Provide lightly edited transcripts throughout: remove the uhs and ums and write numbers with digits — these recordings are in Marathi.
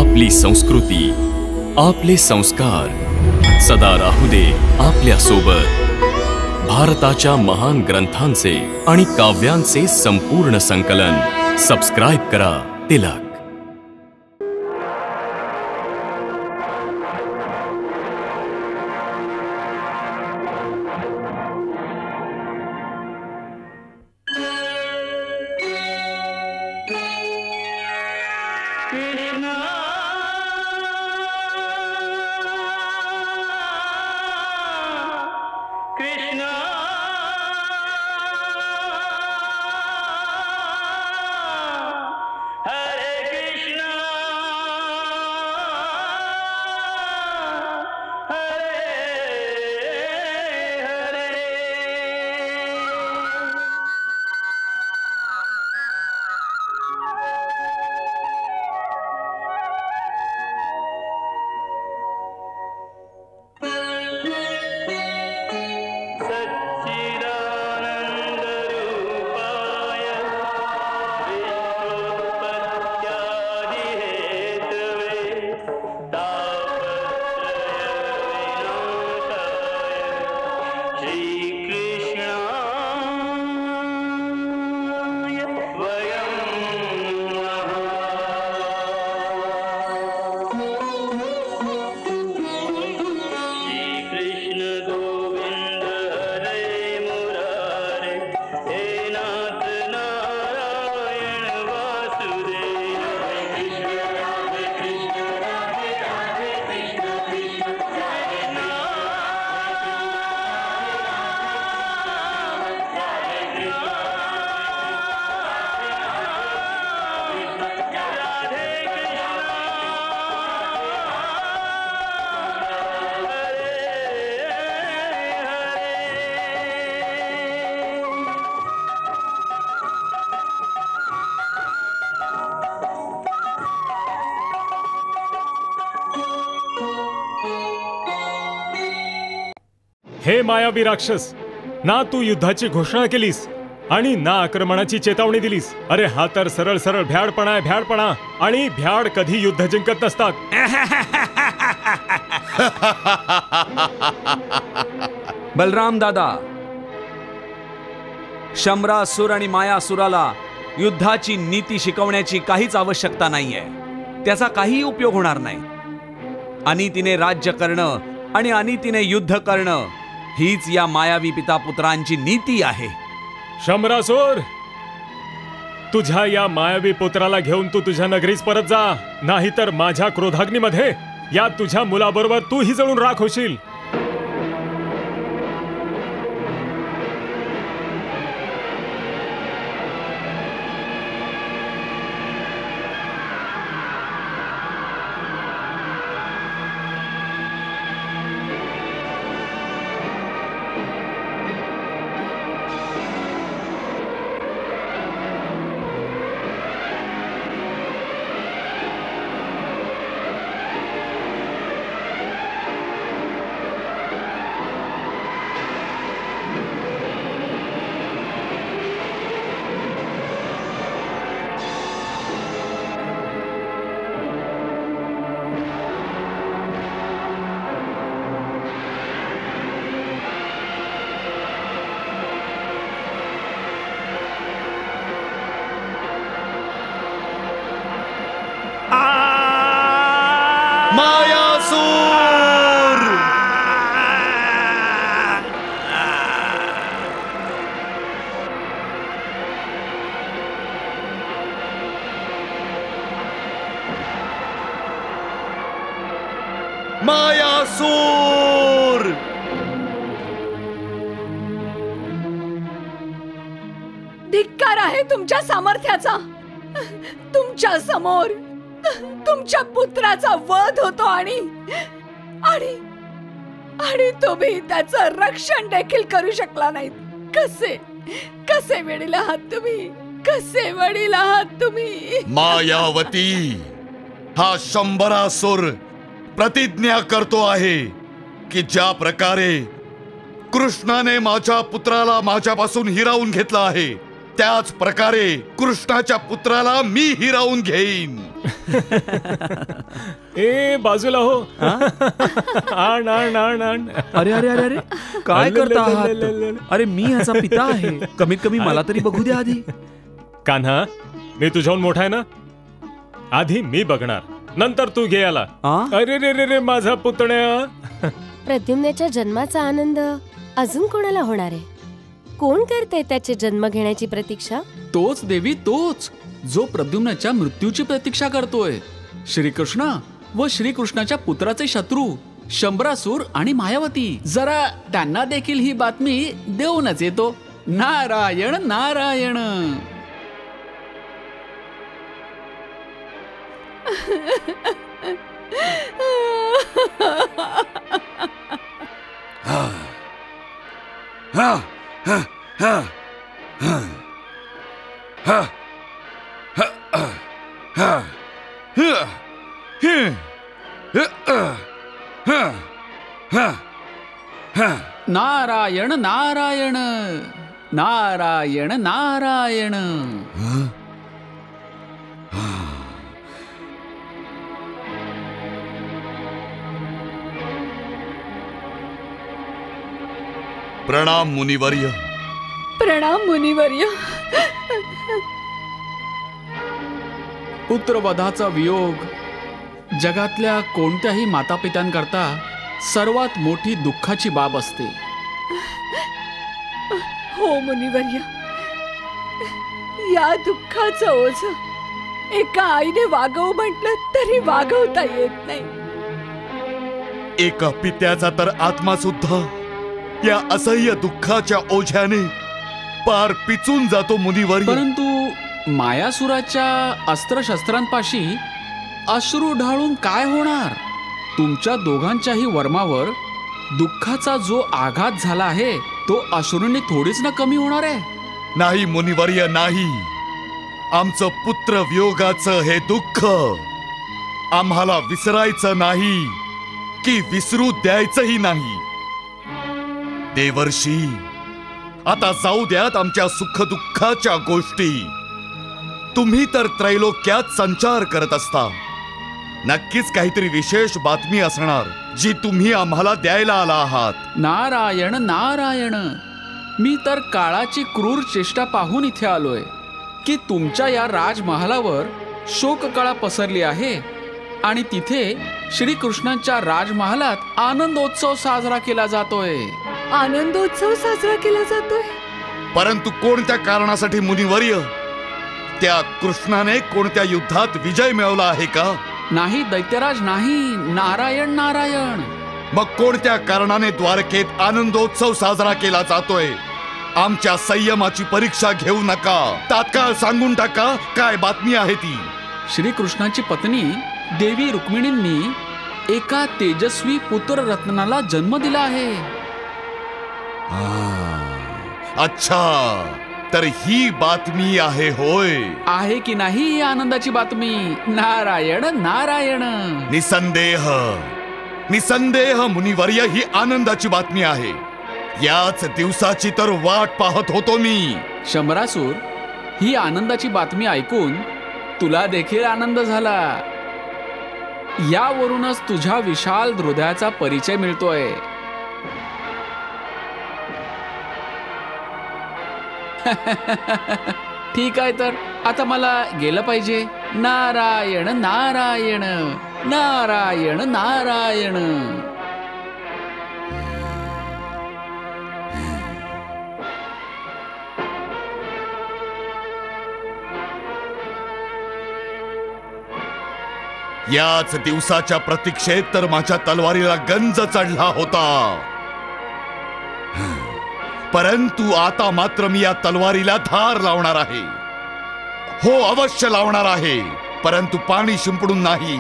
आपली संस्कृती, आपले संस्कार सदा राहू दे आपल्या सोबत। भारताच्या महान ग्रंथांचे आणि काव्यांचे संपूर्ण संकलन सबस्क्राइब करा तिलक। हे मायावी राक्षस, ना तू युद्धाची घोषणा केलीस आणि ना आक्रमणाची चेतावणी दिलीस। अरे हा तर सरळ सरळ भ्याडपणा आहे, भ्याडपणा। आणि भ्याड कधी युद्ध जिंकत नसतात। बलराम दादा, शंभरासुर आणि मायासुराला युद्धाची नीती शिकवण्याची काहीच आवश्यकता नाहीये। त्याचा काही उपयोग होणार नाही। अनितीने राज्य करणं आणि अनितीने युद्ध करणं हीच या मायावी पिता पुत्रांची नीती आहे। शंभरासुर, तुझ्या या मायावी पुत्राला घेऊन तू तुझ्या नगरीस परत जा, नाहीतर माझ्या क्रोधाग्नीमध्ये या तुझ्या मुलाबरोबर तूही जळून राख होशील। मायासूर, धिक्कार आहे तुमच्या सामर्थ्याचा। तुमच्या समोर तुमच्या पुत्राचा वध होतो आणि आणि आणि तुम्ही त्याचं रक्षण देखील करू शकला नाहीत। कसे कसे वडील आहात तुम्ही, कसे वडील आहात तुम्ही। मायावती, हा शंभरासुर प्रतिज्ञा करतो आहे की ज्या प्रकारे कृष्णाने माझ्या पुत्राला माझ्यापासून हिरावून घेतला आहे, त्याच प्रकारे कृष्णाच्या पुत्राला मी हिरावून घेईन. ए बाजूला हो. आण आण आण आण. अरे अरे अरे अरे काय करता आहात? अरे मी ह्याचा पिता आहे, कमीत कमी मला तरी बघू द्या आधी. कान्हा, मी तुझ्याहून मोठा आहे ना, आधी मी बघणार, नंतर तू घे याला. अरे रे रे रे माझा पुतण्या. प्रद्युम्नाच्या जन्माचा आनंद अजून कोणाला होणार आहे? कोण करते त्याचे जन्म घेण्याची प्रतीक्षा? तोच देवी, तोच जो प्रद्युम्नाच्या मृत्यूची प्रतीक्षा करतोय. श्रीकृष्ण व श्रीकृष्णाच्या पुत्राचे शत्रू शंभरासूर आणि मायावती. जरा त्यांना देखील ही बातमी देऊनच येतो. नारायण नारायण. नारायण नारायण नारायण नारायण. प्रणाम मुनिवर्य. प्रणाम मुनिवर्य. पुत्रवधाचा वियोग जगातल्या कोणत्याही मातापित्यांकरता सर्वात मोठी दुःखाची बाब असते. हो मुनिवर्य, या दुःखाचं ओझ एका आईने वागव म्हटलं तरी वागवता येत नाही. एका पित्याचा तर आत्मा सुद्धा या असह्य दुःखाच्या ओझ्याने पार पिचून जातो मुनिवर्य. परंतु मायासुराच्या अस्त्रशस्त्रांपाशी अश्रू ढाळून काय होणार? तुमच्या दोघांच्याही वर्मावर दुःखाचा जो आघात झाला आहे तो अश्रूंनी थोडीच ना कमी होणार आहे. नाही मुनिवर्य, नाही. आमचं पुत्र वियोगाचं हे दुःख आम्हाला विसरायचं नाही की विसरू द्यायचंही नाही. देवर्षी, आता जाऊ द्यात आमच्या सुखदुःखाच्या गोष्टी. तुम्ही तर त्रैलोक्यात संचार करत असता. नक्कीच काहीतरी विशेष बातमी असणार जी तुम्ही आम्हाला द्यायला आला आहात. नारायण नारायण. मी तर काळाची क्रूर चेष्टा पाहून इथे आलोय की तुमच्या या राजमहालावर शोककळा पसरली आहे आणि तिथे श्रीकृष्णांच्या राजमहालात आनंदोत्सव साजरा केला जातोय. आनंदोत्सव साजरा केला जातोय? परंतु कोणत्या कारणासाठी मुनिवर्य? त्या कृष्णाने कोणत्या युद्धात विजय मिळवला आहे का? नाही दैत्यराज, नाही. नारायण नारायण. मग कोणत्या कारणाने द्वारकेत आनंदोत्सव साजरा केला जातोय? आमच्या संयमाची परीक्षा घेऊ नका, तात्काळ सांगून टाका काय बातमी आहे ती. श्रीकृष्णाची पत्नी देवी रुक्मिणींनी एका तेजस्वी पुत्ररत्नाला जन्म दिला आहे. अच्छा, तर ही बातमी आहे होय? आहे की नाही ही आनंदाची बातमी? नारायण नारायण. निसंदेह निसंदेह मुनिवर्य, ही आनंदाची बातमी आहे. याच दिवसाची तर वाट पाहत होतो मी. शंभरासूर, ही आनंदाची बातमी ऐकून तुला देखील आनंद झाला. यावरूनच तुझ्या विशाल हृदयाचा परिचय मिळतोय. ठीक आहे, तर आता मला गेलं पाहिजे. नारायण नारायण नारायण नारायण. याच दिवसाच्या प्रतीक्षेत तर माझ्या तलवारीला गंज चढला होता. परंतु आता मात्र मी या तलवारीला धार लावणार आहे. हो, अवश्य लावणार आहे, परंतु पाणी शिंपडून नाही,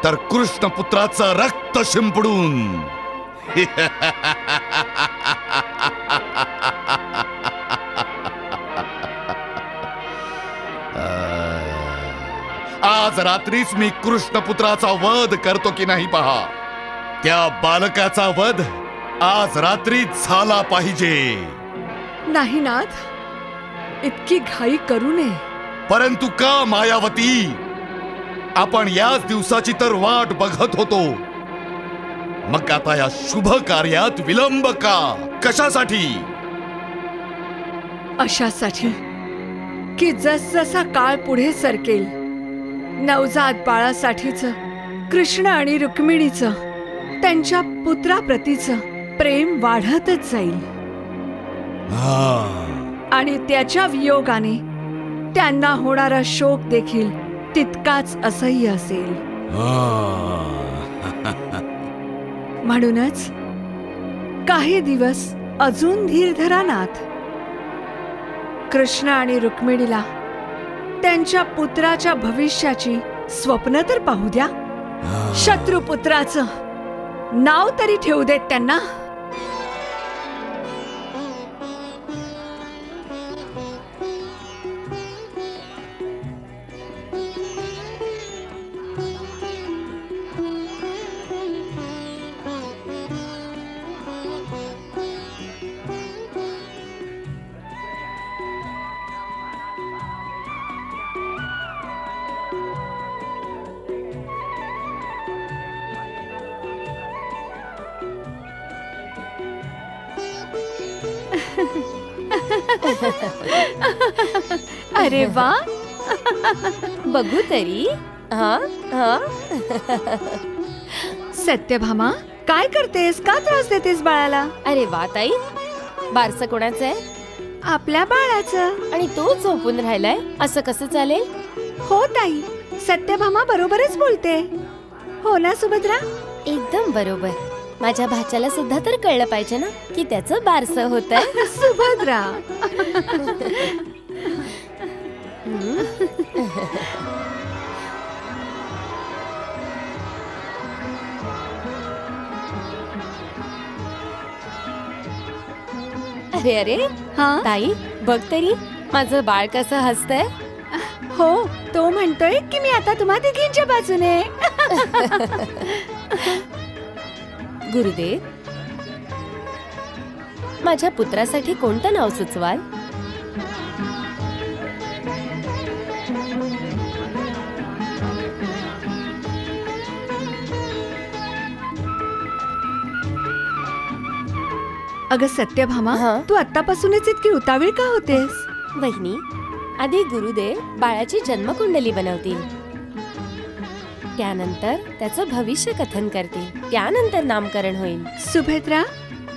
तर कृष्ण पुत्राचं रक्त शिंपडून. आज रात्रीच मी कृष्ण पुत्राचा वध करतो की नाही पहा. त्या बालकाचा वध आज रात्री झाला पाहिजे. नाही नाथ, इतकी घाई करू नये. परंतु का मायावती? आपण याच दिवसाची तर वाट बघत होतो. मग आता या शुभ कार्यात विलंब का? कशासाठी? अशासाठी की जसजसा काळ पुढे सरकेल, नवजात बाळासाठीचं कृष्ण आणि रुक्मिणीचं, त्यांच्या पुत्राप्रतीचं प्रेम वाढतच जाईल. आणि त्याच्या वियोगाने त्यांना होणारा शोक देखील तितकाच असह्य असेल. म्हणूनच काही दिवस अजून धीर धरा नाथ. कृष्ण आणि रुक्मिणीला त्यांच्या पुत्राच्या भविष्याची स्वप्न तर पाहू द्या. शत्रुपुत्राचं नाव तरी ठेवू देत त्यांना. अरे वा, बघू तरी. हा हा. सत्यभामा, काय करतेस? का त्रास देतेस बाळाला? अरे वा ताई, बारसं कोणाचं आहे? आपल्या बाळाचं. आणि तो झोपून राहिलाय, असं कसं चालेल? हो ताई, सत्यभामा बरोबरच बोलते. हो ना सुभद्रा? एकदम बरोबर. माझ्या भाच्याला सुद्धा तर कळलं पाहिजे ना की त्याचं बारसं होतंय. सुभद्रा, अरे अरे, हा ताई बघ तरी माझं बाळ कसं हसतंय. हो, तो म्हणतोय की मी आता तुम्हा तिघींच्या बाजूने. गुरुदेव, माझ्या पुत्रासाठी कोणतं नाव सुचवाल? अगं सत्यभामा, हा? तू आतापासूनच इतकी उतावीळ का होतेस? वहिनी, आधी गुरुदेव बाळाची जन्मकुंडली बनवतील, त्यानंतर त्याचं भविष्य कथन करतील, त्यानंतर नामकरण होईल. सुभद्रा,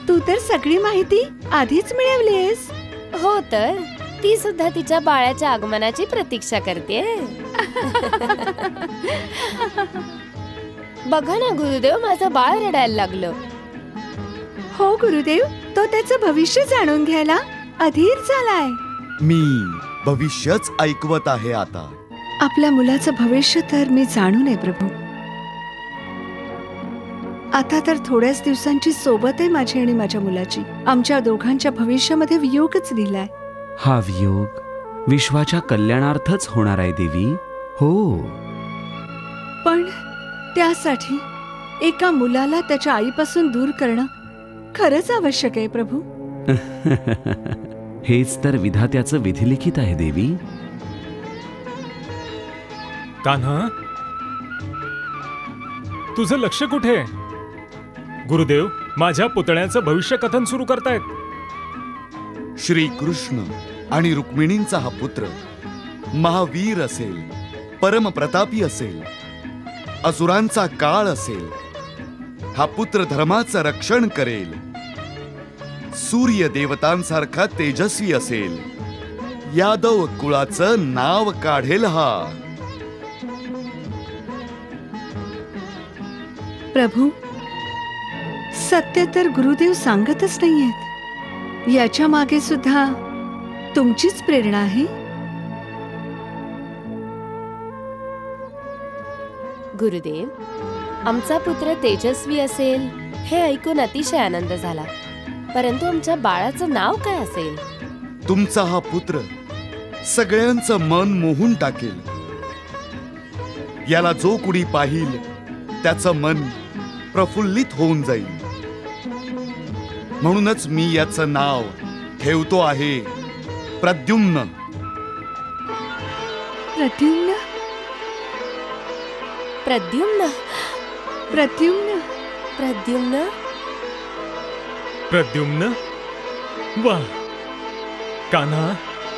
तू तर सगळी माहिती आधीच मिळवलीस. हो तर, ती सुद्धा तिच्या बाळाच्या आगमनाची प्रतीक्षा करते. बघा ना गुरुदेव, माझं बाळ रडायला लागलं. हो गुरुदेव, तो त्याचं भविष्य जाणून घ्यायला अधीर झालाय. मी भविष्यच ऐकवत आहे आता. आपल्या मुलाचं भविष्य तर मी जाणू नये प्रभू. आता तर थोड्याच दिवसांची सोबत आहे माझी आणि माझ्या मुलाची. आमच्या दोघांच्या भविष्यामध्ये वियोगच लिहिलाय. हा वियोग विश्वाच्या कल्याणार्थच होणार आहे देवी. हो, पण त्यासाठी एका मुलाला त्याच्या आईपासून दूर करणं खरंच आवश्यक आहे प्रभू. हेच तर विधात्याचं विधिलिखित आहे देवी. कान्हा, तुझं लक्ष कुठे? गुरुदेव माझ्या पुतण्याचं भविष्य कथन सुरू करतायत. श्री कृष्ण आणि रुक्मिणींचा हा पुत्र महावीर असेल, परमप्रतापी असेल, असुरांचा काळ असेल. हा पुत्र धर्माचं रक्षण करेल, सूर्य देवतांसारखा तेजस्वी असेल, यादव कुळाचं नाव काढेल. हा प्रभू, सत्य तर गुरुदेव सांगतच नाहीयेत. याच्या मागे सुद्धा तुमचीच प्रेरणा आहे. गुरुदेव, आमचा पुत्र तेजस्वी असेल हे ऐकून अतिशय आनंद झाला, परंतु आमच्या बाळाचं नाव काय असेल? तुमचा हा पुत्र सगळ्यांचं मन मोहून टाकेल. याला जो कुणी पाहिल त्याचं मन प्रफुल्लित होऊन जाईल. म्हणूनच मी याचं नाव ठेवतो आहे प्रद्युम्न. प्रद्युम्न. प्रद्युम्न. प्रद्युम्न. प्रद्युम्न. प्रद्युम्न. वा, कान्हा,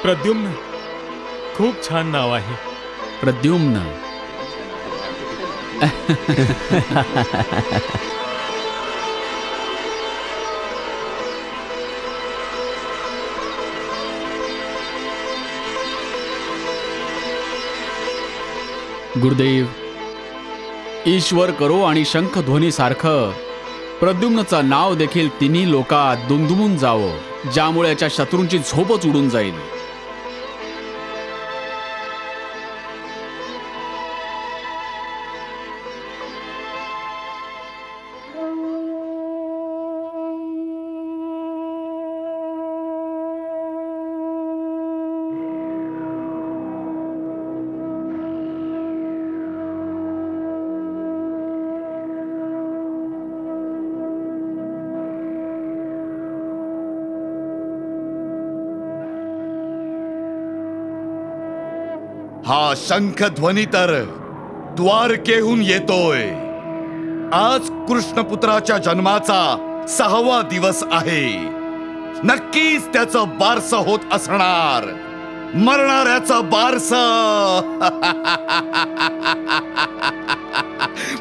प्रद्युम्न खूप छान नाव आहे. प्रद्युम्न. गुरुदेव, ईश्वर करो आणि शंख ध्वनी सारखं प्रद्युम्नचं नाव देखील तिन्ही लोकात दुमदुमून जावं, ज्यामुळे याच्या शत्रूंची झोपच उडून जाईल. हा शंखध्वनी तर द्वारकेहून येतोय. आज कृष्णपुत्राच्या जन्माचा 6वा दिवस आहे. नक्कीच त्याचं बारस होत असणार. मरणाऱ्याचं बारस.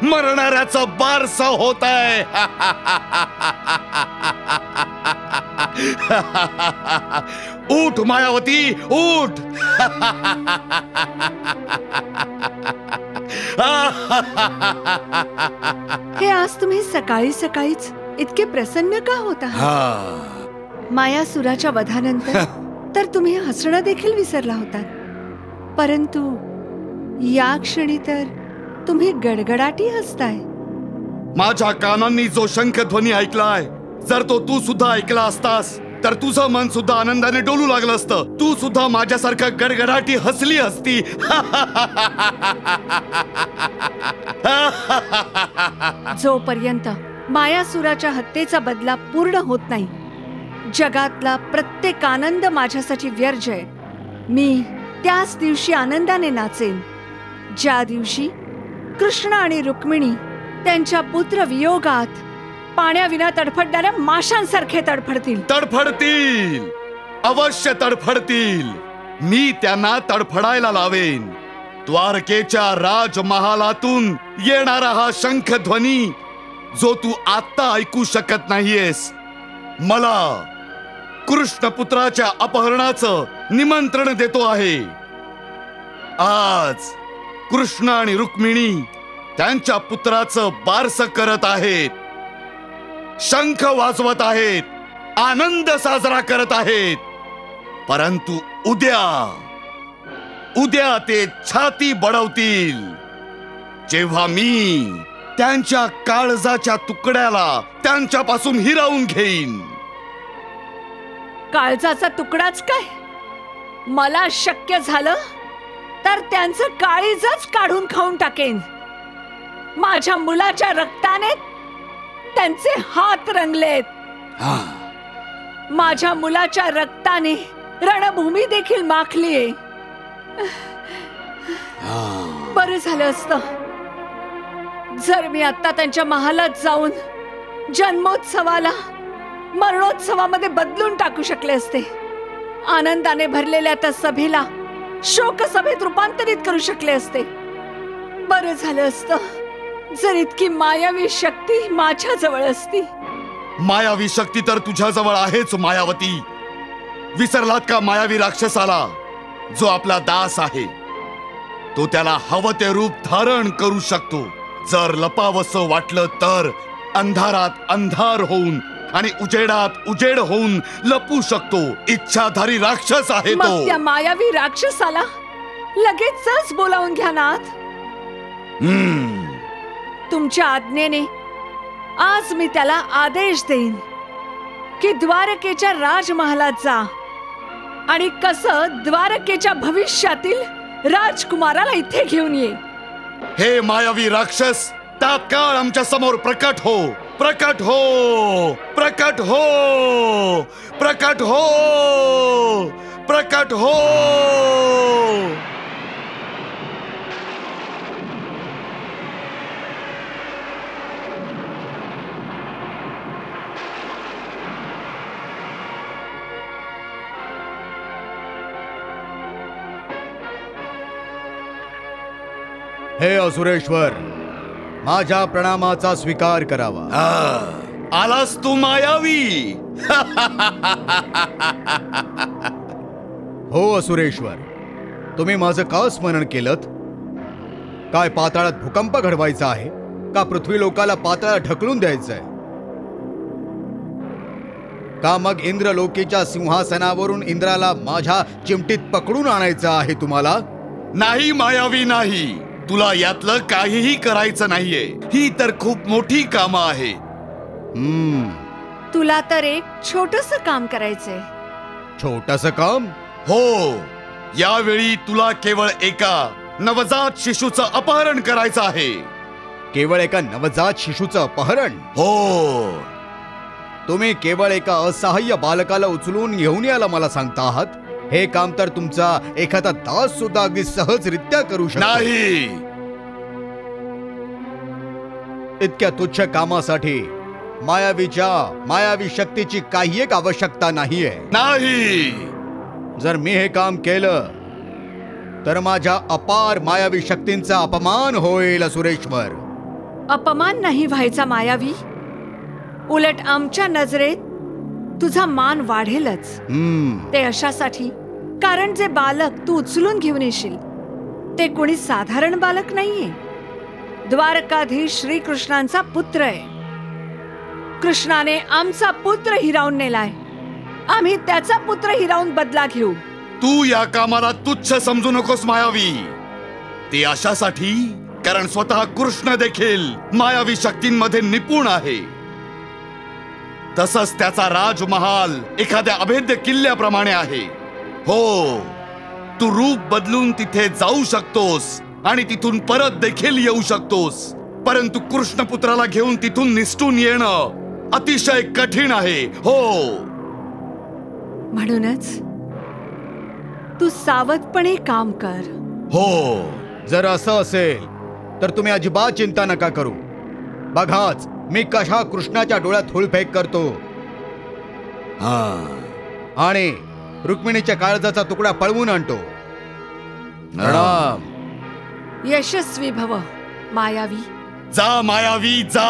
मरणाऱ्याचं बारस होत आहे. उठ मायावती, उठ. हे आज तुम्ही सकाळी सकाळीच इतके प्रसन्न का होता? मायासुराच्या वधानंतर तर तुम्ही हसणं देखील विसरला होतात, परंतु या क्षणी तर तुम्ही गडगडाटी हसताय. माझ्या कानांनी जो शंखध्वनी ऐकलाय, जर तो तू सुद्धा ऐकला असतास तर तुझं मन सुद्धा आनंदाने डोलू लागलं असतं. तू सुद्धा माझ्यासारखं गडगडाटी हसली असती. जोपर्यंत मायासुराच्या हत्येचा बदला पूर्ण होत नाही, जगातला प्रत्येक आनंद माझ्यासाठी व्यर्थ आहे. मी त्याच दिवशी आनंदाने नाचेन, ज्या दिवशी कृष्ण आणि रुक्मिणी त्यांच्या पुत्र वियोगात पाण्याविना तडफडणाऱ्या माशांसारखे तडफडतील. तडफडतील, अवश्य तडफडतील. मी त्यांना तडफडायला लावेन. द्वारकेच्या राजमहालातून येणारा हा शंखध्वनी जो तू आता ऐकू शकत नाहीयेस, मला कृष्णपुत्राच्या अपहरणाचं निमंत्रण देतो आहे. आज कृष्ण आणि रुक्मिणी त्यांच्या पुत्राचं बारस करत आहेत, शंख वाजवत आहेत, आनंद साजरा करत आहेत. परंतु उद्या ते छाती बडवतील, जेव्हा मी त्यांच्या काळजाच्या तुकड्याला त्यांच्यापासून हिरावून घेईन. काळजाचा तुकडाच काय? मला शक्य झालं तर त्यांचं काळीजच काढून खाऊन टाकेन. माझ्या मुलाच्या रक्ताने त्यांचे हात रंगलेत. माझ्या मुलाच्या रक्ताने रणभूमी देखील माखलीये. बरं झालं असतं जर मी आता त्यांच्या महालात जाऊन जन्मोत्सवाला मरणोत्सवामध्ये बदलून टाकू शकले असते. आनंदाने भरलेल्या त्या सभेला शोकसभेत रूपांतरित करू शकले असते. बरं झालं असतं जर इतकी मायावी शक्ती माझ्या जवळ असती. मायावी शक्ती तर तुझ्या जवळ आहेच मायावती. विसरलात का मायावी राक्षसाला, जो आपला दास आहे? तो त्याला हवं ते रूप धारण करू शकतो. जर लपावसं वाटलं तर अंधारात अंधार होऊन आणि उजेडात उजेड होऊन लपू शकतो. इच्छाधारी राक्षस आहे तो. मग त्या मायावी राक्षसाला लगेचच बोलावून घ्या नाथ. तुमच्या आज्ञेने आज मी त्याला आदेश देईन की द्वारकेच्या राजमहालात जा आणि कसं द्वारकेच्या भविष्यातील राजकुमाराला इथे घेऊन ये. हे मायावी राक्षस, तात्काळ आमच्या समोर प्रकट हो, प्रकट हो, प्रकट हो, प्रकट हो, प्रकट हो. हे असुरेश्वर, माझ्या प्रणामाचा स्वीकार करावा. आलास तू मायावी. हो असुरेश्वर, तुम्ही माझं का स्मरण केलंत? काय पाताळात भूकंप घडवायचा आहे का पृथ्वी लोकाला पाताळात ढकलून द्यायचंय? का मग इंद्रलोकीच्या सिंहासनावरून इंद्राला माझ्या चिमटीत पकडून आणायचं आहे तुम्हाला? नाही मायावी, नाही. तुला यातलं काहीही करायचं नाहीये. ही तर खूप मोठी कामं आहेत. तुला तर एक छोटंसं काम करायचंय. छोटंसं काम? हो, यावेळी तुला केवळ एका नवजात शिशूचं अपहरण करायचं आहे. केवळ एका नवजात शिशूचं अपहरण? हो. तुम्ही केवळ एका असहाय्य बालकाला उचलून घेऊन यायला मला सांगता आहात? हे काम तर तुमचा एखादा दास सुद्धा अगदी सहजरित्या करू शकतो. नाही. इतक्या तुच्छ कामासाठी मायावी शक्तीची काही एक आवश्यकता नाहीये. नाही. जर मी हे काम केलं तर माझ्या अपार मायावी शक्तींचा अपमान होईल असुरेश्वर. अपमान नाही व्हायचा मायावी, उलट आमच्या नजरेत तुझा मान वाढेलच. ते अशासाठी कारण जे बालक तू उचलून घेऊन येशील ते कोणी साधारण बालक नाहीये. द्वारकाधीश श्रीकृष्णांचा पुत्र आहे. कृष्णाने आमचा पुत्र हिरावून नेलाय. आम्ही त्याचा पुत्र हिरावून बदला घेऊ. तू या कामाला तुच्छ समजू नकोस मायावी. ते अशासाठी कारण स्वतः कृष्ण देखील मायावी शक्तींमध्ये निपुण आहे. तसंच त्याचा राजमहाल एखाद्या अभेद्य किल्ल्याप्रमाणे आहे. हो, तू रूप बदलून तिथे जाऊ शकतोस आणि तिथून परत देखील येऊ शकतोस, परंतु कृष्णपुत्राला घेऊन तिथून निसटून येणं अतिशय कठीण आहे. हो, म्हणूनच तू सावधपणे काम कर. हो. जर असं असेल तर तुम्ही अजिबात चिंता नका करू. बघाच मी कशा कृष्णाच्या डोळ्यात धूळफेक करतो आणि रुक्मिणीच्या काळजाचा तुकडा पळवून आणतो. प्रणाम. यशस्वी भव मायावी. जा मायावी जा.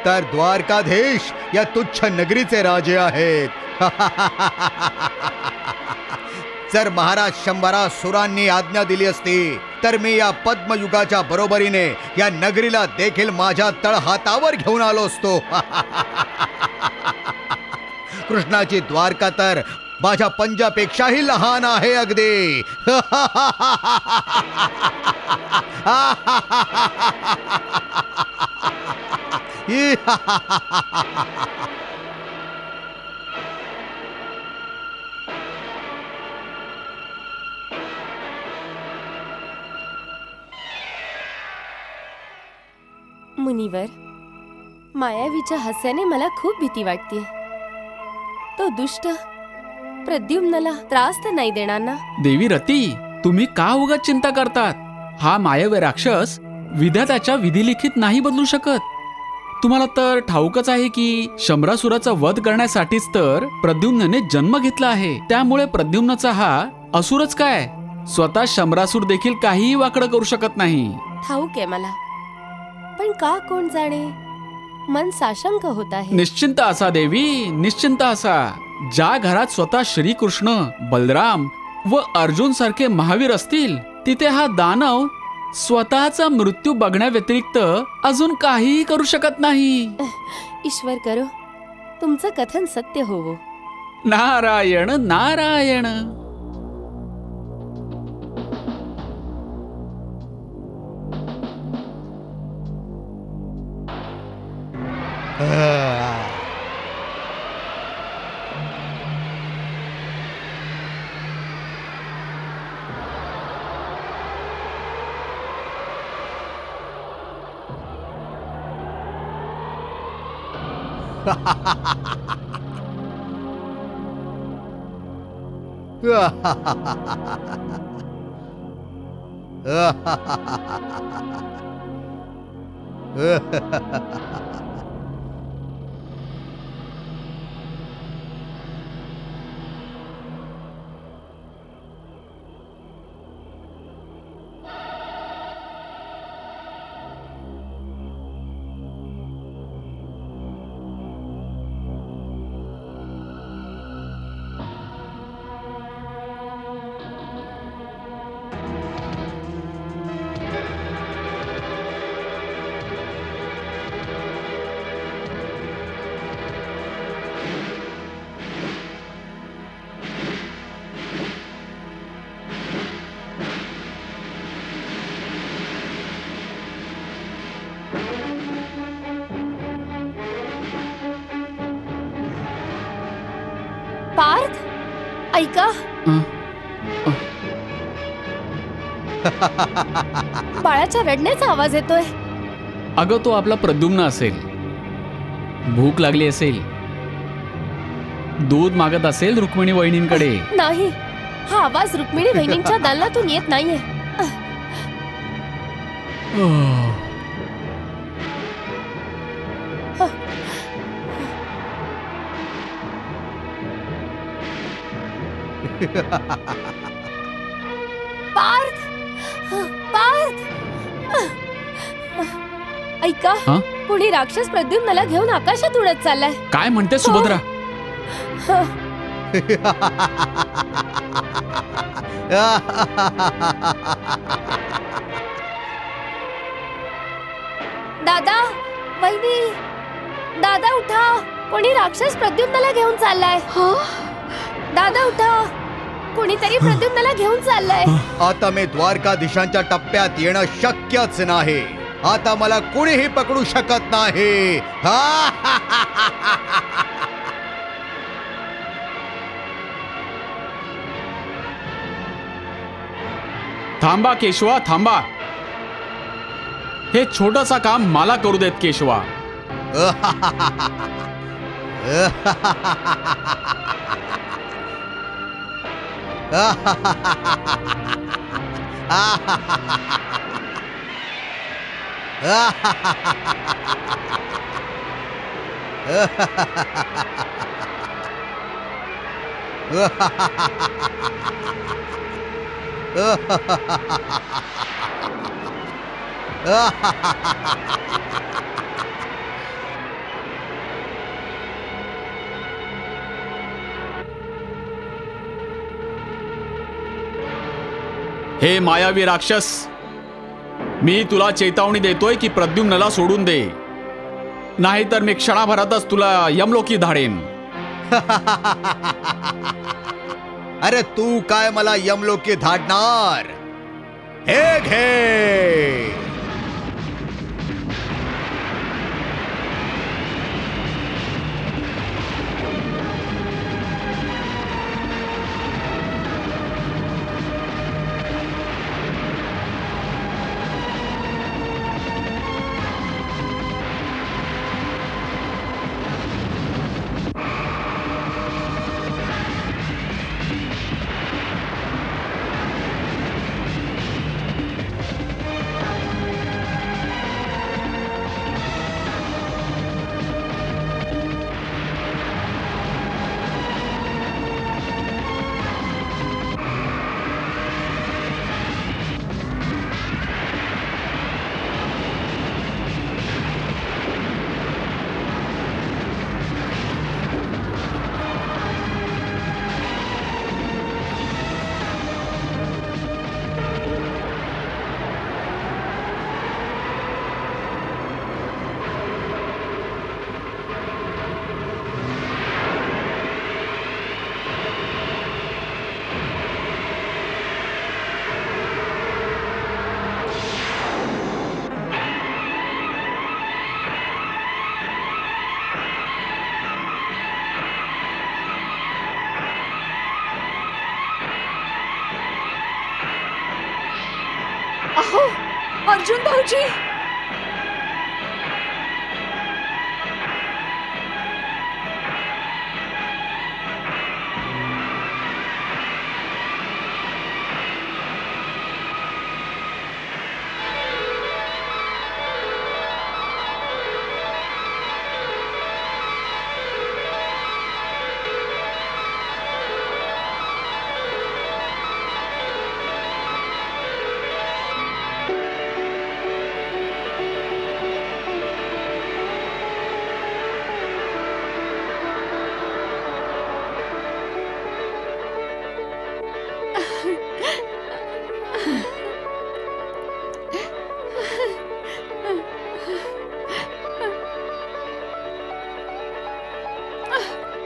तर द्वारकाधीश या तुच्छ नगरीचे राजे आहेत. जर महाराज शंभरा सुरांनी आज्ञा दिली असती तर मी या पद्मयुगाच्या बरोबरीने या नगरीला देखील माझ्या तळहातावर घेऊन आलो असतो. कृष्णाची द्वारका तर माझ्या पंजापेक्षाही लहान आहे अगदी. मुनिवर, मायावीच्या हास्याने मला खूप भीती वाटते. तो दुष्ट प्रद्युम्नला त्रास तर नाही देणार ना? देवी रती, तुम्ही का उगाच चिंता करतात? हा मायावी राक्षस विधात्याच्या विधिलिखित नाही बदलू शकत. तुम्हाला तर ठाऊकच आहे की शंभरासुराचा वध करण्यासाठीच तर प्रद्युम्नने जन्म घेतला आहे. त्यामुळे प्रद्युम्नचा हा असुरच काय, स्वतः शंभरासूर देखील काहीही वाकडं करू शकत नाही. ठाऊक आहे मला, पण का कोण जाणे, मन साशंक होत आहे. निश्चिंत असा देवी, निश्चिंत असा. ज्या घरात स्वतः श्रीकृष्ण, बलराम व अर्जुन सारखे महावीर असतील तिथे हा दानव स्वतःचा मृत्यू बघण्याव्यतिरिक्त अजून काहीही करू शकत नाही. ईश्वर करो तुमचं कथन सत्य होवो. नारायण नारायण. पार्थ ऐका. बाळाच्या रडण्याचा आवाज येतोय. अगं तो आपला प्रद्युम्न असेल. भूक लागली असेल. दूध मागत असेल रुक्मिणी वहिनींकडे. नाही हा आवाज रुक्मिणी वहिनींच्या दालनातून येत नाहीये. पार्थ पार्थ ऐका. कुणी राक्षस प्रद्युम्नला घेऊन आकाशात उडत चाललाय. काय म्हणते सुभद्रा? दादा वहिनी दादा उठा. कोणी राक्षस प्रद्युम्नला घेऊन चाललाय. दादा उठा. कोणीतरी प्रद्युम्नला घेऊन चाललंय. आता मी द्वारकाधीशांच्या टप्प्यात येणं शक्यच नाही. आता मला कोणीही पकडू शकत नाही. थांबा केशवा थांबा. हे छोटंसं काम मला करू देत केशवा. हे मायावी राक्षस, मी तुला चेतावणी देतोय की प्रद्युम्नला सोडून दे, नाहीतर मी क्षणाभरातच तुला यमलोकी धाडेन. अरे तू काय मला यमलोकी धाडणार? हे घे. अर्जुन भाऊजी.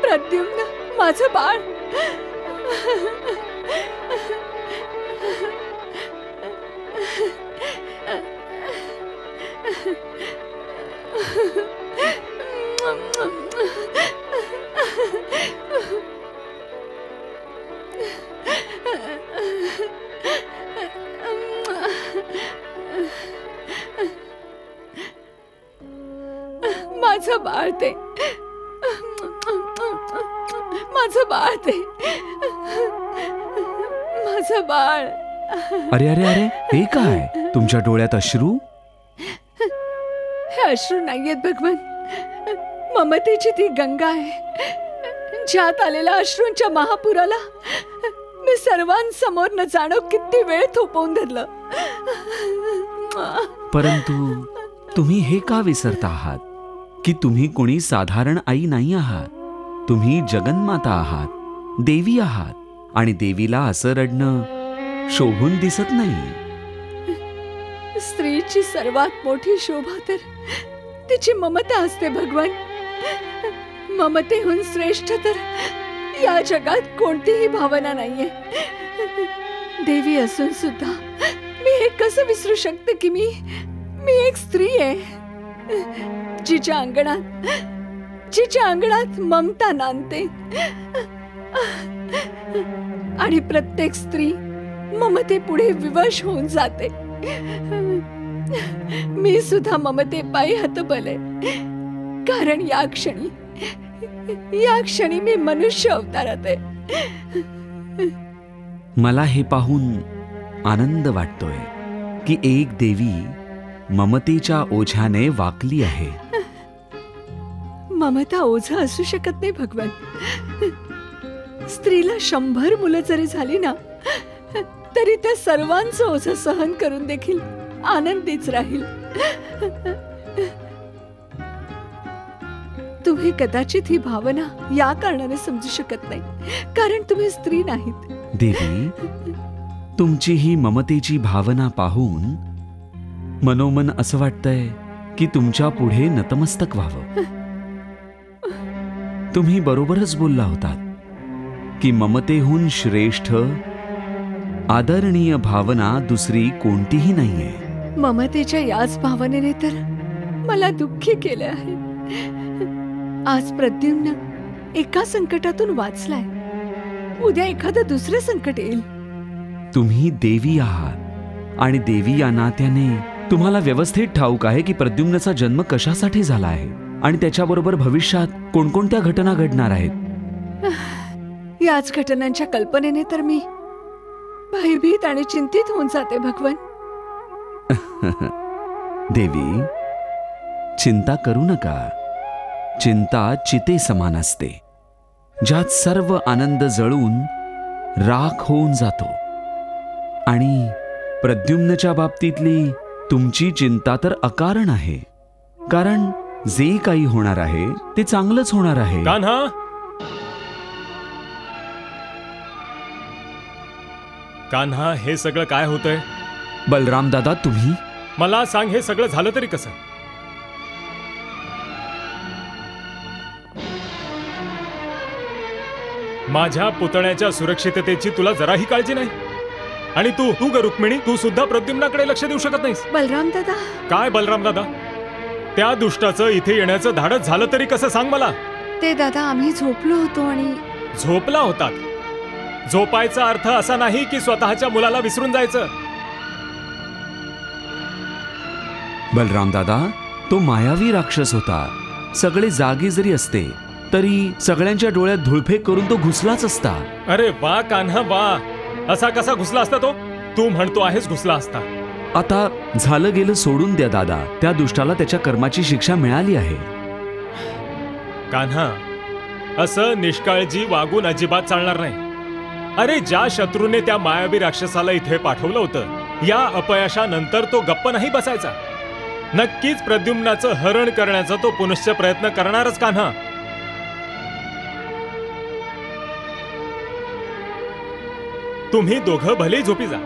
प्रद्युम्न, माझं बाळ. माझं बाळ ते, माझं बाळ ते, माझं बाळ. अरे अरे अरे, हे काय? तुमच्या डोळ्यात अश्रू? हे अश्रू नाहीयेत भगवान, ममतेची ती गंगा आहे ज्यात आलेल्या अश्रूंच्या महापुराला मी सर्वांसमोर न जाणो किती वेळ थोपवून धरलं. परंतु तुम्ही हे का विसरता आहात की तुम्ही कोणी साधारण आई नाही आहात. तुम्ही जगन्माता आहात, देवी आहात, आणि देवीला असं रडणं शोभून दिसत नाही. स्त्रीची सर्वात मोठी शोभा तर तिची ममता असते भगवान. ममतेहून श्रेष्ठ तर या जगात कोणतीही भावना नाहीये. देवी असून सुद्धा मी हे कसं विसरू शकते की मी एक स्त्री आहे जिच्या अंगणात ममता नांदते. आणि प्रत्येक स्त्री ममते पुढे विवश होऊन जाते. मी सुद्धा ममते पायी हतबले, कारण या क्षणी मी मनुष्य अवतारात आहे. मला हे पाहून आनंद वाटतोय की एक देवी ममतेच्या ओझ्याने वाकली आहे. ममता ओझं असू शकत नाही भगवान. स्त्रीला 100 मुलं जरी झाली ना तरी त्या सर्वांचं ओझं सहन करून देखील आनंदीच राहील. तुम्ही कदाचित ही भावना या कारणाने समजू शकत नाही कारण तुम्ही स्त्री नाहीत. देवी, तुमची ही ममतेची भावना पाहून मनोमन असं वाटतंय की तुमच्या पुढे नतमस्तक व्हावं. तुम्ही बरोबरच बोलला होतात की ममतेहून श्रेष्ठ आदरणीय भावना दुसरी कोणतीही नाहीये. ममतेच्या याच भावनेने तर मला दुःखी केले आहे. आज प्रद्युम्न एका संकटातून वाचलाय, उद्या एखादं दुसरं संकट येईल. तुम्ही देवी आहात आणि देवी या नात्याने तुम्हाला व्यवस्थित ठाऊक आहे की प्रद्युम्नचा जन्म कशासाठी झाला आहे आणि त्याच्याबरोबर भविष्यात कोणकोणत्या घटना घडणार आहेत. याच घटनांच्या कल्पनेने तर मी भयभीत आणि चिंतित होऊन जाते भगवान. देवी, चिंता करू नका. चिंता चिते समान असते ज्यात सर्व आनंद जळून राख होऊन जातो. आणि प्रद्युम्नच्या बाबतीतली तुमची चिंता तर अकारण आहे, कारण जे काही होणार आहे ते चांगलंच होणार आहे. कान्हा, कान्हा, हे सगळं काय होतंय? बलराम दादा, तुम्ही मला सांग, हे सगळं झालं तरी कसं? माझ्या पुतण्याच्या सुरक्षिततेची तुला जराही काळजी नाही. आणि तू ग रुक्मिणी, तू सुद्धा प्रद्युम्नाकडे लक्ष देऊ शकत नाहीस. बलराम दादा. काय बलराम दादा? त्या दुष्टाचं इथे येण्याचं धाडस झालं तरी कसं, सांग मला. ते दादा, आम्ही झोपलो होतो आणि झोपला होतात. झोपायचा अर्थ असा नाही की स्वतःच्या मुलाला विसरून जायचं. बलराम दादा, तो मायावी राक्षस होता. सगळे जागी जरी असते तरी सगळ्यांच्या डोळ्यात धुळफेक करून तो घुसलाच असता. अरे वा कान्हा वा, असा कसा घुसला असता तो? तू म्हणतो आहेस घुसला असता. आता झालं गेलं सोडून द्या दादा. त्या दुष्टाला त्याच्या कर्माची शिक्षा मिळाली आहे. कान्हा, असं निष्काळजी वागून अजिबात चालणार नाही. अरे ज्या शत्रूने त्या मायावी राक्षसाला इथे पाठवलं होतं, या अपयशानंतर तो गप्प नाही बसायचा. नक्कीच प्रद्युम्नाचं हरण करण्याचा तो पुनश्च प्रयत्न करणारच. कान्हा, तुम्ही दोघं भले झोपी जा,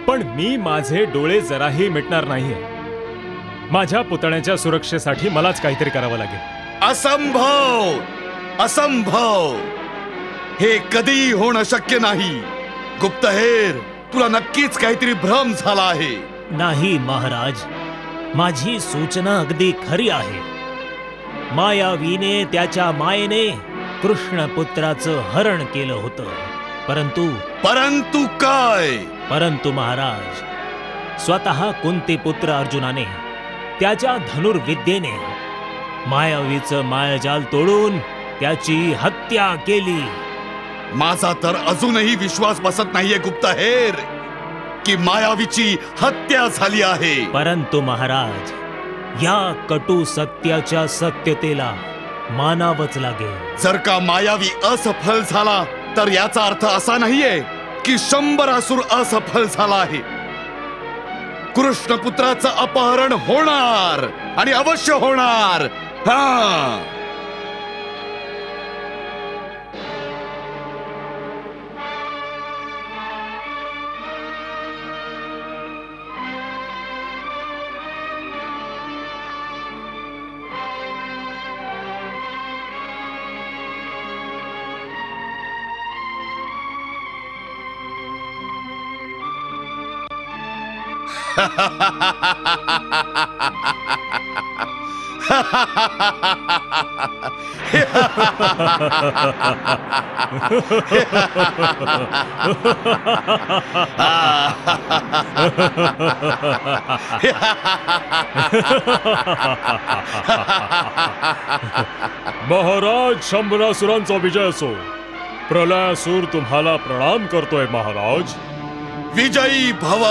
पण मी माझे डोळे जराही मिटणार नाहीये. माझ्या पुतण्याच्या सुरक्षेसाठी मलाच काहीतरी करावं लागेल. असंभव, असंभव, हे कधीही होणं शक्य नाही. गुप्तहेर, तुला नक्कीच काहीतरी भ्रम झाला आहे. नाही महाराज, माझी सूचना अगदी खरी आहे. मायावीने त्याच्या मायेने कृष्णपुत्राचं हरण केलं होतं. परंतु काय? परंतु महाराज, स्वतः कुंतीपुत्र अर्जुनाने त्याच्या धनुर्विद्येने मायावीचं मायाजाल तोडून त्याची हत्या केली. माझा तर अजूनही विश्वास बसत नाहीये गुप्तहेर की मायावीची हत्या झाली आहे. परंतु महाराज, या कटू सत्याच्या सत्यतेला मानावंच लागेल. जर का मायावी असफल झाला तर याचा अर्थ असा नाहीये की 100 असुर असफल झाला आहे. कृष्णपुत्राचं अपहरण होणार आणि अवश्य होणार. हा, महाराज, शंभरासुरांचा विजय असो. प्रलयासूर तुम्हाला प्रणाम करतोय महाराज. विजयी भव.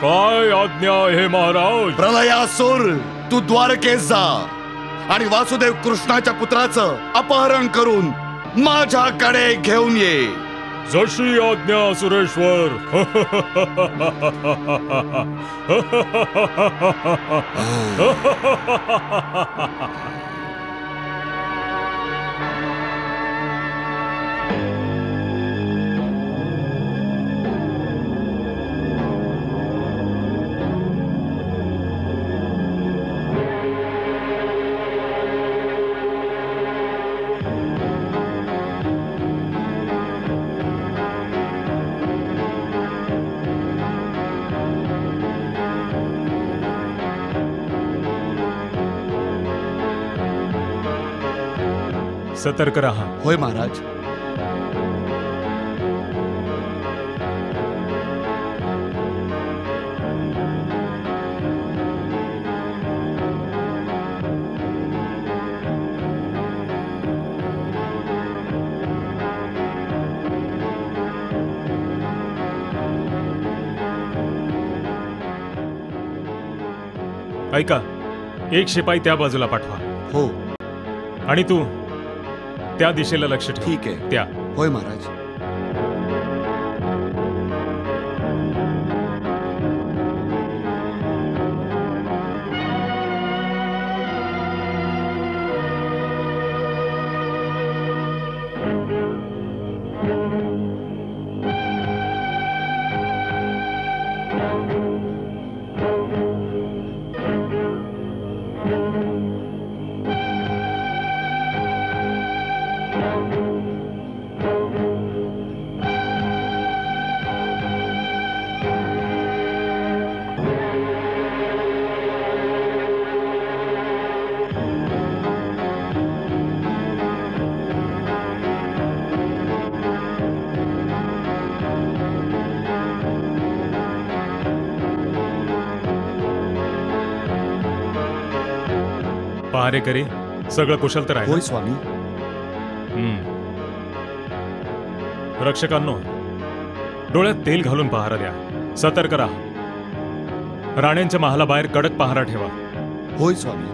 काय आज्ञा आहे महाराज? प्रलयासूर, तू द्वारकेस जा आणि वासुदेव कृष्णाच्या पुत्राचं अपहरण करून माझ्याकडे घेऊन ये. जशी आज्ञा सुरेश्वर. सतर्क रहा. होय महाराज. ऐका, एक शिपाई त्या बाजूला पाठवा. हो. आणि तू त्या दिशेला लक्ष ठेव. ठीक आहे. त्या. होय महाराज. पहारेकरी सगळं कुशल तर आहे? होय स्वामी. रक्षकांनो, डोळ्यात तेल घालून पहारा द्या. सतर्क राहा. राण्यांच्या महालाबाहेर कडक पहारा ठेवा. होय स्वामी.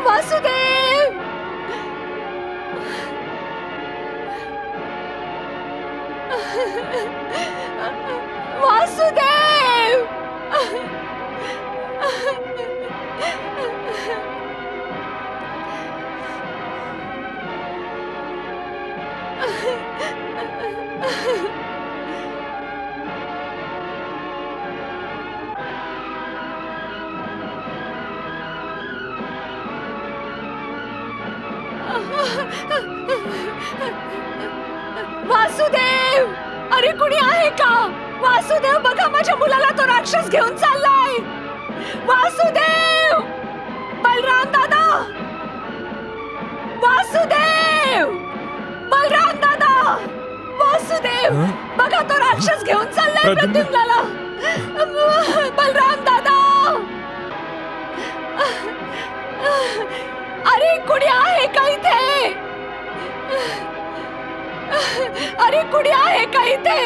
वासुदेव, वासुदेव, वासुदेव, अरे कुणी आहे का? वासुदेव, बघा माझ्या मुलाला तो राक्षस घेऊन चाललाय. वासुदेव, बलराम दादा, वासुदेव, बलराम दादा, वासुदेव, बघा तो राक्षस घेऊन चाललाय प्रद्युम्नाला. बलराम दादा, अरे कुणी आहे का इथे? अरे कुणी आहे का इथे?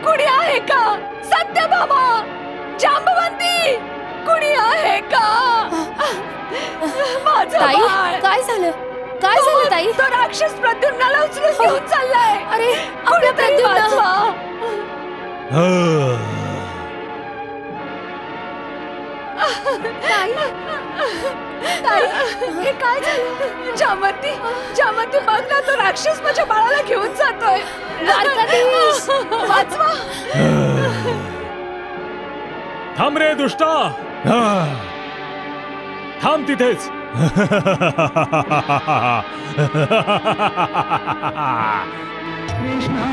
कुणी आहे का? सत्यभामा, जांबवंती, कुणी आहे का? माझं बाळ. काय झालं? काय झालं ताई? तो राक्षस प्रद्युम्नाला उचलून घेऊन चाललाय. अरे कुणी तरी वाचवा. ताई, ताई, हे काय झालं? जामवंती, जामवंती, बघ ना, तो राक्षस माझ्या बाळाला घेऊन जातोय. द्वारकाधीश, वाचवा. थांब रे दुष्टा, थांब तिथेच. कृष्णा